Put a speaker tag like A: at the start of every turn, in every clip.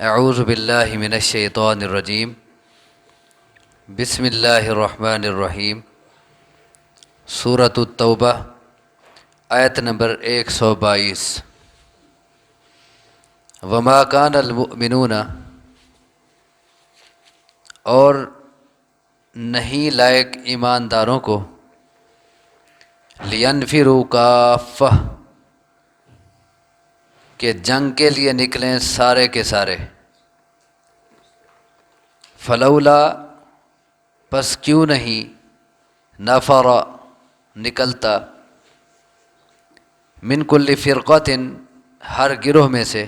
A: اعوذ باللہ من الشیطان الرجیم بسم اللہ الرحمن الرحیم سورۃ التوبہ آیت نمبر 122 وما کان المؤمنون اور نہیں لائق ایمانداروں کو لینفروا کافہ کہ جنگ کے لیے نکلیں سارے کے سارے فلولا پس کیوں نہیں نفر نکلتا من کل فرقۃ ہر گروہ میں سے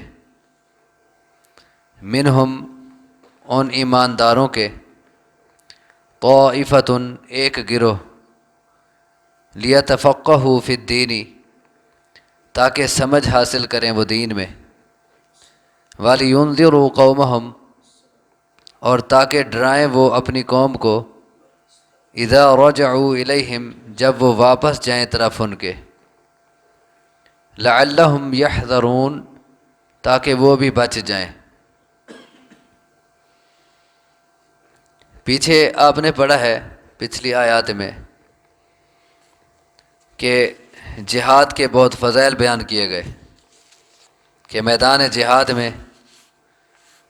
A: منہم ان ایمانداروں کے طائفۃ ایک گروہ لیتفقہوا فی الدین تاکہ سمجھ حاصل کریں وہ دین میں وَلِيُنذِرُوا قَوْمَهُمْ اور تاکہ ڈرائیں وہ اپنی قوم کو اذا رجعوا الیہم جب وہ واپس جائیں طرف ان کے لعلہم یحذرون تاکہ وہ بھی بچ جائیں۔ پیچھے آپ نے پڑھا ہے پچھلی آیات میں کہ جہاد کے بہت فضائل بیان کیے گئے کہ میدان جہاد میں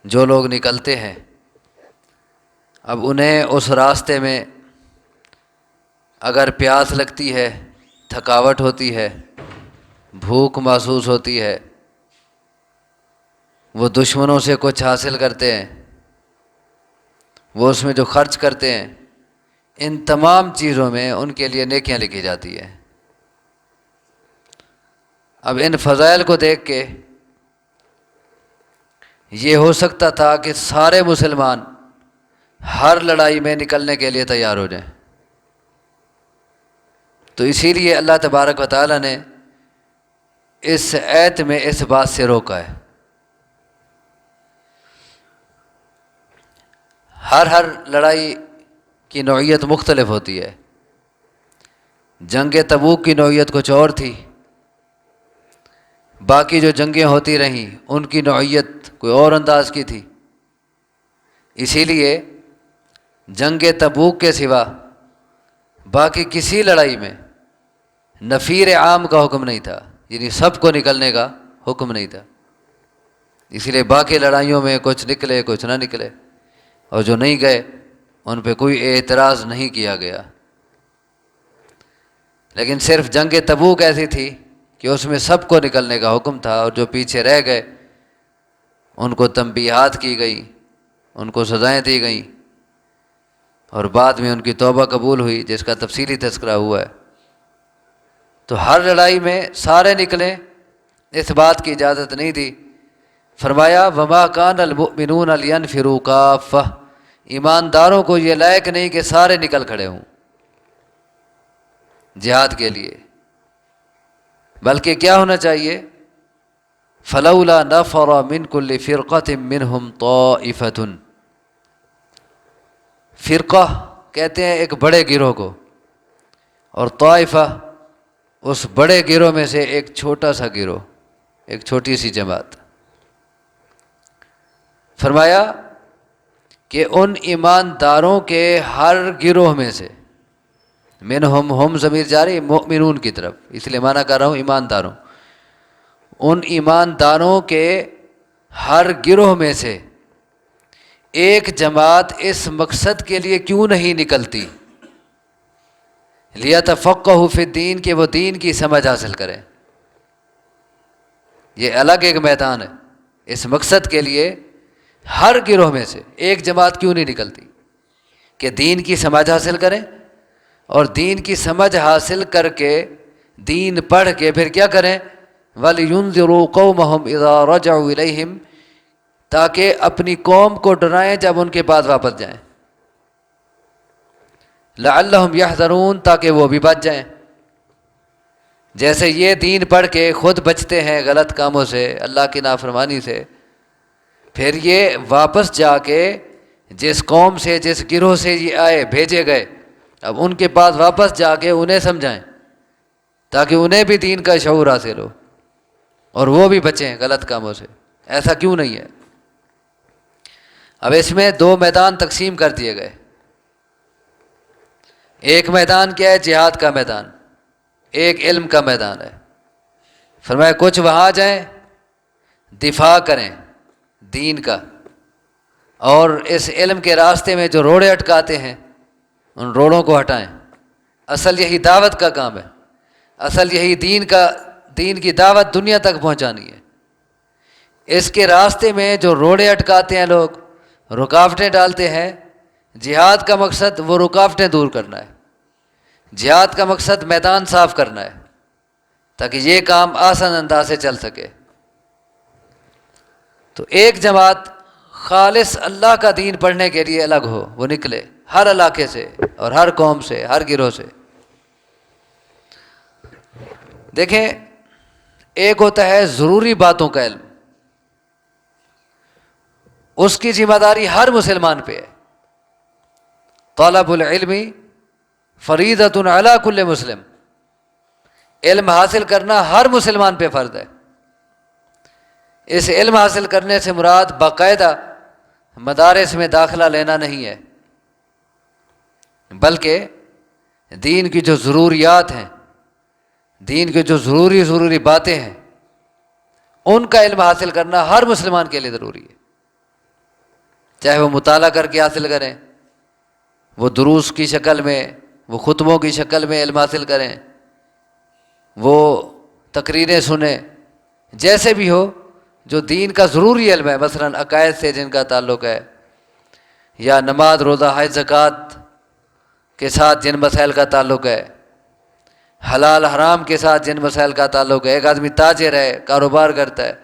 A: جو لوگ نکلتے ہیں اب انہیں اس راستے میں اگر پیاس لگتی ہے، تھکاوٹ ہوتی ہے، بھوک محسوس ہوتی ہے، وہ دشمنوں سے کچھ حاصل کرتے ہیں، وہ اس میں جو خرچ کرتے ہیں، ان تمام چیزوں میں ان کے لیے نیکیاں لکھی جاتی ہیں۔ اب ان فضائل کو دیکھ کے یہ ہو سکتا تھا کہ سارے مسلمان ہر لڑائی میں نکلنے کے لیے تیار ہو جائیں، تو اسی لیے اللہ تبارک و تعالیٰ نے اس آیت میں اس بات سے روکا ہے۔ ہر لڑائی کی نوعیت مختلف ہوتی ہے۔ جنگ تبوک کی نوعیت کچھ اور تھی، باقی جو جنگیں ہوتی رہیں ان کی نوعیت کوئی اور انداز کی تھی۔ اسی لیے جنگ تبوک کے سوا باقی کسی لڑائی میں نفیر عام کا حکم نہیں تھا، یعنی سب کو نکلنے کا حکم نہیں تھا۔ اسی لیے باقی لڑائیوں میں کچھ نکلے کچھ نہ نکلے، اور جو نہیں گئے ان پہ کوئی اعتراض نہیں کیا گیا۔ لیکن صرف جنگ تبوک ایسی تھی کہ اس میں سب کو نکلنے کا حکم تھا، اور جو پیچھے رہ گئے ان کو تنبیہات کی گئی، ان کو سزائیں دی گئیں، اور بعد میں ان کی توبہ قبول ہوئی جس کا تفصیلی تذکرہ ہوا ہے۔ تو ہر لڑائی میں سارے نکلیں اس بات کی اجازت نہیں دی۔ فرمایا وما کان المؤمنون لینفروا کافہ، ایمانداروں کو یہ لائق نہیں کہ سارے نکل کھڑے ہوں جہاد کے لیے، بلکہ کیا ہونا چاہیے فلولا نفر من کل فرقۃ منہم طائفۃ۔ فرقہ کہتے ہیں ایک بڑے گروہ کو، اور طائفہ اس بڑے گروہ میں سے ایک چھوٹا سا گروہ، ایک چھوٹی سی جماعت۔ فرمایا کہ ان ایمانداروں کے ہر گروہ میں سے، منہم ہم ضمیر جاری مؤمنون کی طرف، اس لیے معنی کر رہا ہوں ایمانداروں، ان ایمانداروں کے ہر گروہ میں سے ایک جماعت اس مقصد کے لیے کیوں نہیں نکلتی لیتفقہوا فی الدین کہ وہ دین کی سمجھ حاصل کریں۔ یہ الگ ایک میدان ہے۔ اس مقصد کے لیے ہر گروہ میں سے ایک جماعت کیوں نہیں نکلتی کہ دین کی سمجھ حاصل کریں، اور دین کی سمجھ حاصل کر کے دین پڑھ کے پھر کیا کریں وَلِيُنذِرُوا قَوْمَهُمْ اِذَا رَجَعُوا إِلَيْهِمْ تاکہ اپنی قوم کو ڈرائیں جب ان کے پاس واپس جائیں، لعلہم یحذرون تاکہ وہ بھی بچ جائیں۔ جیسے یہ دین پڑھ کے خود بچتے ہیں غلط کاموں سے، اللہ کی نافرمانی سے، پھر یہ واپس جا کے جس قوم سے جس گروہ سے یہ آئے بھیجے گئے، اب ان کے پاس واپس جا کے انہیں سمجھائیں تاکہ انہیں بھی دین کا شعور حاصل ہو اور وہ بھی بچیں غلط کاموں سے۔ ایسا کیوں نہیں ہے؟ اب اس میں دو میدان تقسیم کر دیے گئے. ایک میدان کیا ہے؟ جہاد کا میدان. ایک علم کا میدان ہے. فرمایا کچھ وہاں جائیں دفاع کریں دین کا، اور اس علم کے راستے میں جو روڑے اٹکاتے ہیں ان روڑوں کو ہٹائیں. اصل یہی دعوت کا کام ہے. اصل یہی دین کی دعوت دنیا تک پہنچانی ہے. اس کے راستے میں جو روڑے اٹکاتے ہیں لوگ، رکاوٹیں ڈالتے ہیں، جہاد کا مقصد وہ رکاوٹیں دور کرنا ہے. جہاد کا مقصد میدان صاف کرنا ہے تاکہ یہ کام آسان انداز سے چل سکے. تو ایک جماعت خالص اللہ کا دین پڑھنے کے لیے الگ ہو، وہ نکلے ہر علاقے سے اور ہر قوم سے، ہر گروہ سے. دیکھیں، ایک ہوتا ہے ضروری باتوں کا علم، اس کی ذمہ داری ہر مسلمان پہ ہے. طلب العلم فریضۃ علی کل مسلم. علم حاصل کرنا ہر مسلمان پہ فرض ہے. اس علم حاصل کرنے سے مراد باقاعدہ مدارس میں داخلہ لینا نہیں ہے، بلکہ دین کی جو ضروریات ہیں، دین کی جو ضروری باتیں ہیں، ان کا علم حاصل کرنا ہر مسلمان کے لیے ضروری ہے. چاہے وہ مطالعہ کر کے حاصل کریں، وہ دروس کی شکل میں، وہ خطبوں کی شکل میں علم حاصل کریں، وہ تقریریں سنیں، جیسے بھی ہو جو دین کا ضروری علم ہے، مثلا عقائد سے جن کا تعلق ہے، یا نماز روزہ حج زکوٰۃ کے ساتھ جن مسائل کا تعلق ہے، حلال حرام کے ساتھ جن مسائل کا تعلق ہے. ایک آدمی تاجر ہے، کاروبار کرتا ہے،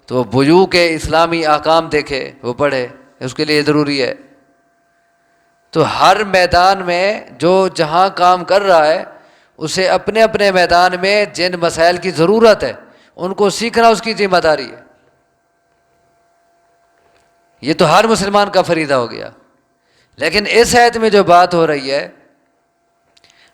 A: تو وہ بیوع کے اسلامی احکام دیکھے، وہ پڑھے، اس کے لیے ضروری ہے. تو ہر میدان میں جو جہاں کام کر رہا ہے، اسے اپنے اپنے میدان میں جن مسائل کی ضرورت ہے ان کو سیکھنا اس کی ذمہ داری ہے. یہ تو ہر مسلمان کا فریضہ ہو گیا. لیکن اس آیت میں جو بات ہو رہی ہے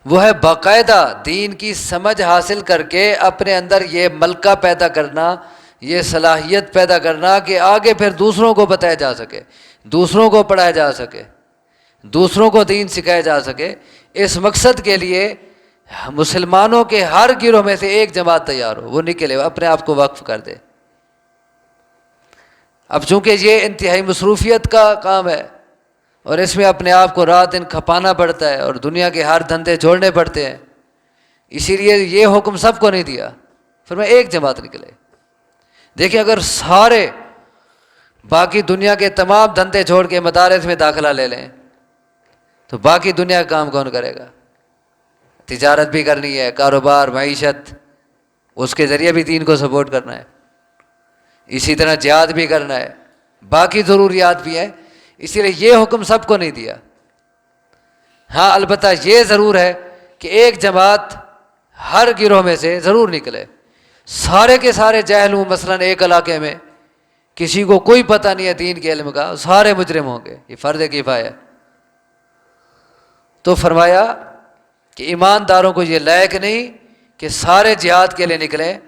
A: وہ ہے باقاعدہ دین کی سمجھ حاصل کر کے اپنے اندر یہ ملکہ پیدا کرنا، یہ صلاحیت پیدا کرنا کہ آگے پھر دوسروں کو بتایا جا سکے، دوسروں کو پڑھایا جا سکے، دوسروں کو دین سکھایا جا سکے. اس مقصد کے لیے مسلمانوں کے ہر گروہ میں سے ایک جماعت تیار ہو، وہ نکلے، اپنے آپ کو وقف کر دے. اب چونکہ یہ انتہائی مصروفیت کا کام ہے اور اس میں اپنے آپ کو رات دن کھپانا پڑتا ہے اور دنیا کے ہر دھندے چھوڑنے پڑتے ہیں، اسی لیے یہ حکم سب کو نہیں دیا. پھر میں ایک جماعت نکلے. دیکھیں، اگر سارے باقی دنیا کے تمام دھندے چھوڑ کے مدارس میں داخلہ لے لیں تو باقی دنیا کا کام کون کرے گا؟ تجارت بھی کرنی ہے، کاروبار، معیشت، اس کے ذریعے بھی دین کو سپورٹ کرنا ہے. اسی طرح جہاد بھی کرنا ہے، باقی ضروریات بھی ہیں. اسی لیے یہ حکم سب کو نہیں دیا. ہاں، البتہ یہ ضرور ہے کہ ایک جماعت ہر گروہ میں سے ضرور نکلے. سارے کے سارے جاہل ہوں، مثلا ایک علاقے میں کسی کو کوئی پتہ نہیں ہے دین کے علم کا، سارے مجرم ہوں گے، یہ فرض کفایہ ہے. تو فرمایا کہ ایمانداروں کو یہ لائق نہیں کہ سارے جہاد کے لیے نکلیں.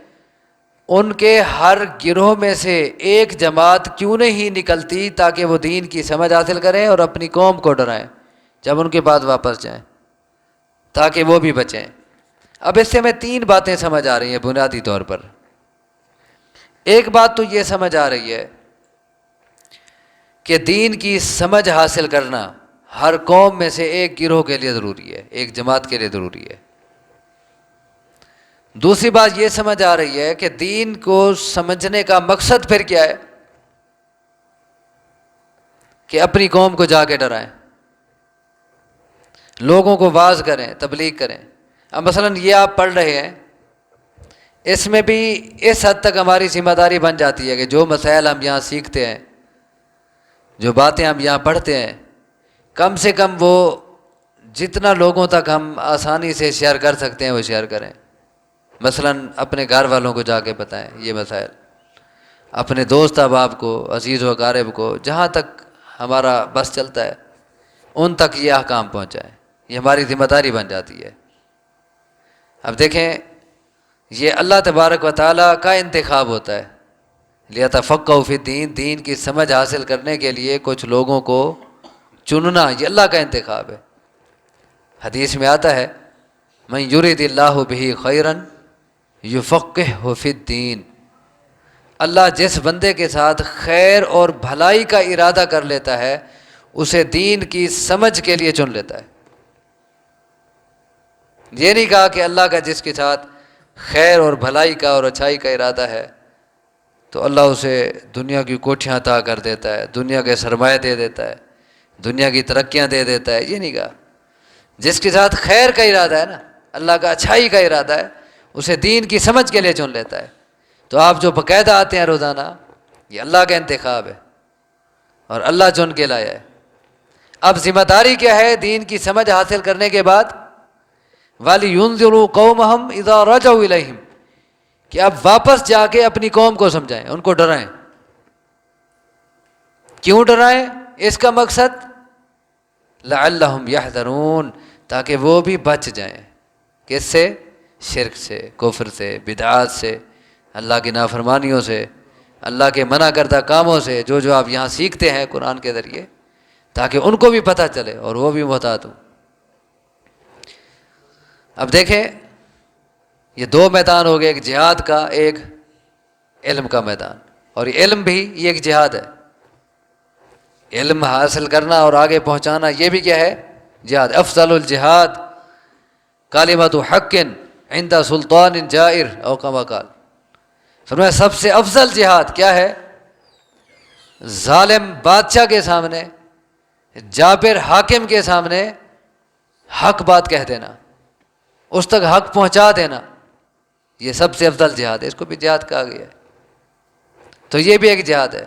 A: ان کے ہر گروہ میں سے ایک جماعت کیوں نہیں نکلتی تاکہ وہ دین کی سمجھ حاصل کریں اور اپنی قوم کو ڈرائیں جب ان کے بعد واپس جائیں، تاکہ وہ بھی بچیں. اب اس سے ہمیں تین باتیں سمجھ آ رہی ہیں بنیادی طور پر. ایک بات تو یہ سمجھ آ رہی ہے کہ دین کی سمجھ حاصل کرنا ہر قوم میں سے ایک گروہ کے لیے ضروری ہے، ایک جماعت کے لیے ضروری ہے. دوسری بات یہ سمجھ آ رہی ہے کہ دین کو سمجھنے کا مقصد پھر کیا ہے؟ کہ اپنی قوم کو جا کے ڈرائیں، لوگوں کو واعظ کریں، تبلیغ کریں. اب مثلا یہ آپ پڑھ رہے ہیں، اس میں بھی اس حد تک ہماری ذمہ داری بن جاتی ہے کہ جو مسائل ہم یہاں سیکھتے ہیں، جو باتیں ہم یہاں پڑھتے ہیں، کم سے کم وہ جتنا لوگوں تک ہم آسانی سے شیئر کر سکتے ہیں وہ شیئر کریں. مثلا اپنے گھر والوں کو جا کے بتائیں یہ مسائل، اپنے دوست احباب کو، عزیز و اقارب کو، جہاں تک ہمارا بس چلتا ہے ان تک یہ احکام پہنچائیں. یہ ہماری ذمہ داری بن جاتی ہے. اب دیکھیں، یہ اللہ تبارک و تعالیٰ کا انتخاب ہوتا ہے لیتفقہوا فی الدین، دین کی سمجھ حاصل کرنے کے لیے کچھ لوگوں کو چننا، یہ اللہ کا انتخاب ہے۔ حدیث میں آتا ہے من یرید اللہ بہ خیرا یفقہہ فی الدین، اللہ جس بندے کے ساتھ خیر اور بھلائی کا ارادہ کر لیتا ہے اسے دین کی سمجھ کے لیے چن لیتا ہے۔ یہ نہیں کہا کہ اللہ کا جس کے ساتھ خیر اور بھلائی کا اور اچھائی کا ارادہ ہے تو اللہ اسے دنیا کی کوٹھیاں عطا کر دیتا ہے، دنیا کے سرمایہ دے دیتا ہے، دنیا کی ترقیاں دے دیتا ہے، یہ نہیں کہا۔ جس کے ساتھ خیر کا ارادہ ہے نا، اللہ کا اچھائی کا ارادہ ہے، اسے دین کی سمجھ کے لیے چن لیتا ہے۔ تو آپ جو باقاعدہ آتے ہیں روزانہ، یہ اللہ کا انتخاب ہے اور اللہ چن کے لایا ہے۔ اب ذمہ داری کیا ہے دین کی سمجھ حاصل کرنے کے بعد؟ وَلِيُنذِرُوا قَوْمَهُمْ إِذَا رَجَعُوا إِلَيْهِمْ، کہ اب واپس جا کے اپنی قوم کو سمجھائیں، ان کو ڈرائیں۔ کیوں ڈرائیں؟ اس کا مقصد لَعَلَّهُمْ يَحْذَرُونَ، تاکہ وہ بھی بچ جائیں۔ کس سے؟ شرک سے، کفر سے، بدعات سے، اللہ کی نافرمانیوں سے، اللہ کے منع کردہ کاموں سے، جو آپ یہاں سیکھتے ہیں قرآن کے ذریعے، تاکہ ان کو بھی پتہ چلے اور وہ بھی محتاط ہوں۔ اب دیکھیں یہ دو میدان ہو گئے، ایک جہاد کا، ایک علم کا میدان، اور یہ علم بھی یہ ایک جہاد ہے۔ علم حاصل کرنا اور آگے پہنچانا یہ بھی کیا ہے؟ جہاد۔ افضل الجہاد کلمۃ حق عند سلطان جائر او کما قال، فرمایا سب سے افضل جہاد کیا ہے؟ ظالم بادشاہ کے سامنے، جابر حاکم کے سامنے حق بات کہہ دینا، اس تک حق پہنچا دینا، یہ سب سے افضل جہاد ہے، اس کو بھی جہاد کہا گیا ہے۔ تو یہ بھی ایک جہاد ہے۔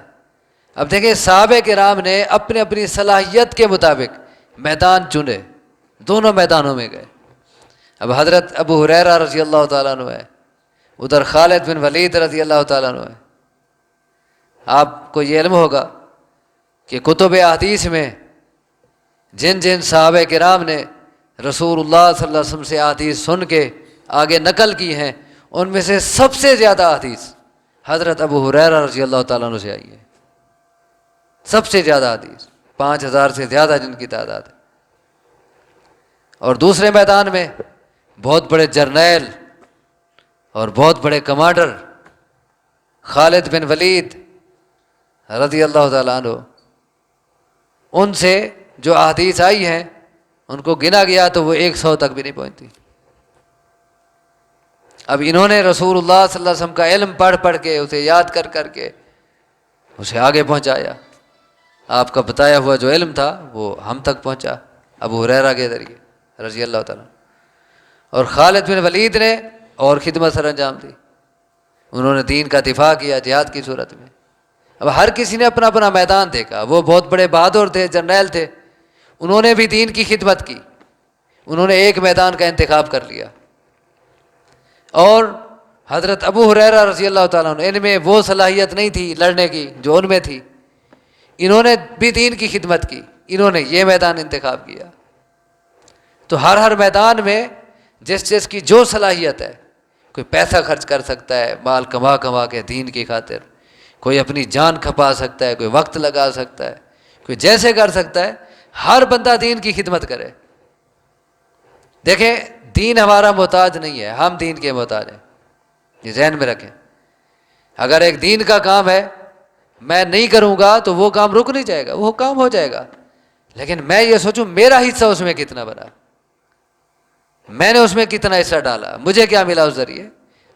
A: اب دیکھیں صحابہ کرام نے اپنے اپنی صلاحیت کے مطابق میدان چنے، دونوں میدانوں میں گئے۔ اب حضرت ابو ہریرہ رضی اللہ تعالیٰ عنہ ہے، ادھر خالد بن ولید رضی اللہ تعالیٰ عنہ ہے۔ آپ کو یہ علم ہوگا کہ کتب احادیث میں جن جن صحابہ کرام نے رسول اللہ صلی اللہ علیہ وسلم سے احادیث سن کے آگے نقل کی ہیں، ان میں سے سب سے زیادہ احادیث حضرت ابو ہریرہ رضی اللہ تعالیٰ عنہ سے آئی ہے۔ سب سے زیادہ حدیث، 5000 سے زیادہ جن کی تعداد ہے۔ اور دوسرے میدان میں بہت بڑے جرنیل اور بہت بڑے کمانڈر خالد بن ولید رضی اللہ تعالیٰ عنہ، ان سے جو احادیث آئی ہیں ان کو گنا گیا تو وہ 100 تک بھی نہیں پہنچتی۔ اب انہوں نے رسول اللہ صلی اللہ علیہ وسلم کا علم پڑھ پڑھ کے، اسے یاد کر کر کے اسے آگے پہنچایا۔ آپ کا بتایا ہوا جو علم تھا وہ ہم تک پہنچا ابو ہریرہ کے ذریعے رضی اللہ تعالیٰ۔ اور خالد بن ولید نے اور خدمت سر انجام دی، انہوں نے دین کا دفاع کیا جہاد کی صورت میں۔ اب ہر کسی نے اپنا اپنا میدان دیکھا، وہ بہت بڑے بہادر تھے، جرنیل تھے، انہوں نے بھی دین کی خدمت کی، انہوں نے ایک میدان کا انتخاب کر لیا۔ اور حضرت ابو ہریرہ رضی اللہ تعالیٰ عنہ، ان میں وہ صلاحیت نہیں تھی لڑنے کی جو ان میں تھی، انہوں نے بھی دین کی خدمت کی، انہوں نے یہ میدان انتخاب کیا۔ تو ہر میدان میں جس جس کی جو صلاحیت ہے، کوئی پیسہ خرچ کر سکتا ہے، مال کما کما کے دین کی خاطر، کوئی اپنی جان کھپا سکتا ہے، کوئی وقت لگا سکتا ہے، کوئی جیسے کر سکتا ہے، ہر بندہ دین کی خدمت کرے۔ دیکھیں دین ہمارا محتاج نہیں ہے، ہم دین کے محتاج ہیں، یہ ذہن میں رکھیں۔ اگر ایک دین کا کام ہے میں نہیں کروں گا تو وہ کام رک نہیں جائے گا، وہ کام ہو جائے گا، لیکن میں یہ سوچوں میرا حصہ اس میں کتنا بنا، میں نے اس میں کتنا حصہ ڈالا، مجھے کیا ملا اس ذریعے۔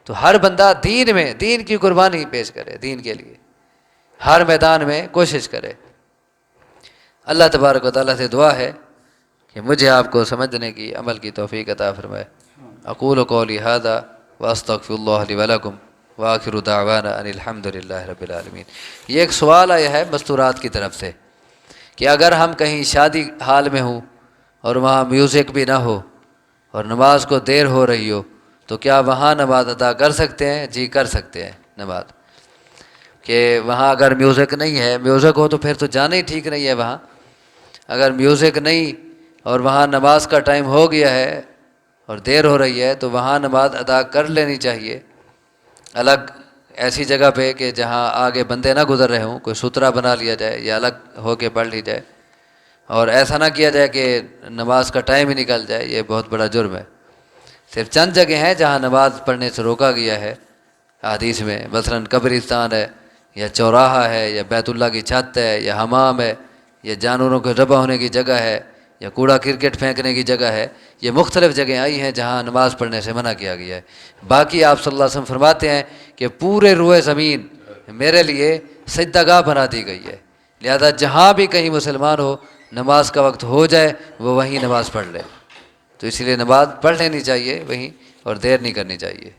A: تو ہر بندہ دین میں دین کی قربانی پیش کرے، دین کے لیے ہر میدان میں کوشش کرے۔ اللہ تبارک و تعالیٰ سے دعا ہے کہ مجھے آپ کو سمجھنے کی، عمل کی توفیق عطا فرمائے۔ اقول قولی ھذا واستغفر اللہ لی ولکم وآخر دعوانا ان الحمد للہ رب العالمین۔ یہ ایک سوال آیا ہے مستورات کی طرف سے کہ اگر ہم کہیں شادی حال میں ہوں اور وہاں میوزک بھی نہ ہو اور نماز کو دیر ہو رہی ہو تو کیا وہاں نماز ادا کر سکتے ہیں؟ جی کر سکتے ہیں نماز، کہ وہاں اگر میوزک نہیں ہے، میوزک ہو تو پھر تو جانا ہی ٹھیک نہیں ہے وہاں۔ اگر میوزک نہیں اور وہاں نماز کا ٹائم ہو گیا ہے اور دیر ہو رہی ہے تو وہاں نماز ادا کر لینی چاہیے۔ الگ ایسی جگہ پہ کہ جہاں آگے بندے نہ گزر رہے ہوں، کوئی سترا بنا لیا جائے یا الگ ہو کے پڑھ لی جائے، اور ایسا نہ کیا جائے کہ نماز کا ٹائم ہی نکل جائے، یہ بہت بڑا جرم ہے۔ صرف چند جگہ ہیں جہاں نماز پڑھنے سے روکا گیا ہے حدیث میں، مثلاً قبرستان ہے، یا چوراہا ہے، یا بیت اللہ کی چھت ہے، یا حمام ہے، یا جانوروں کے ذبح ہونے کی جگہ ہے، یا کوڑا کرکٹ پھینکنے کی جگہ ہے۔ یہ مختلف جگہیں آئی ہیں جہاں نماز پڑھنے سے منع کیا گیا ہے۔ باقی آپ صلی اللہ علیہ وسلم فرماتے ہیں کہ پورے روئے زمین میرے لیے سجدہ گاہ بنا دی گئی ہے، لہذا جہاں بھی کہیں مسلمان ہو، نماز کا وقت ہو جائے وہ وہیں نماز پڑھ لے۔ تو اسی لیے نماز پڑھ لینی چاہیے وہیں، اور دیر نہیں کرنی چاہیے۔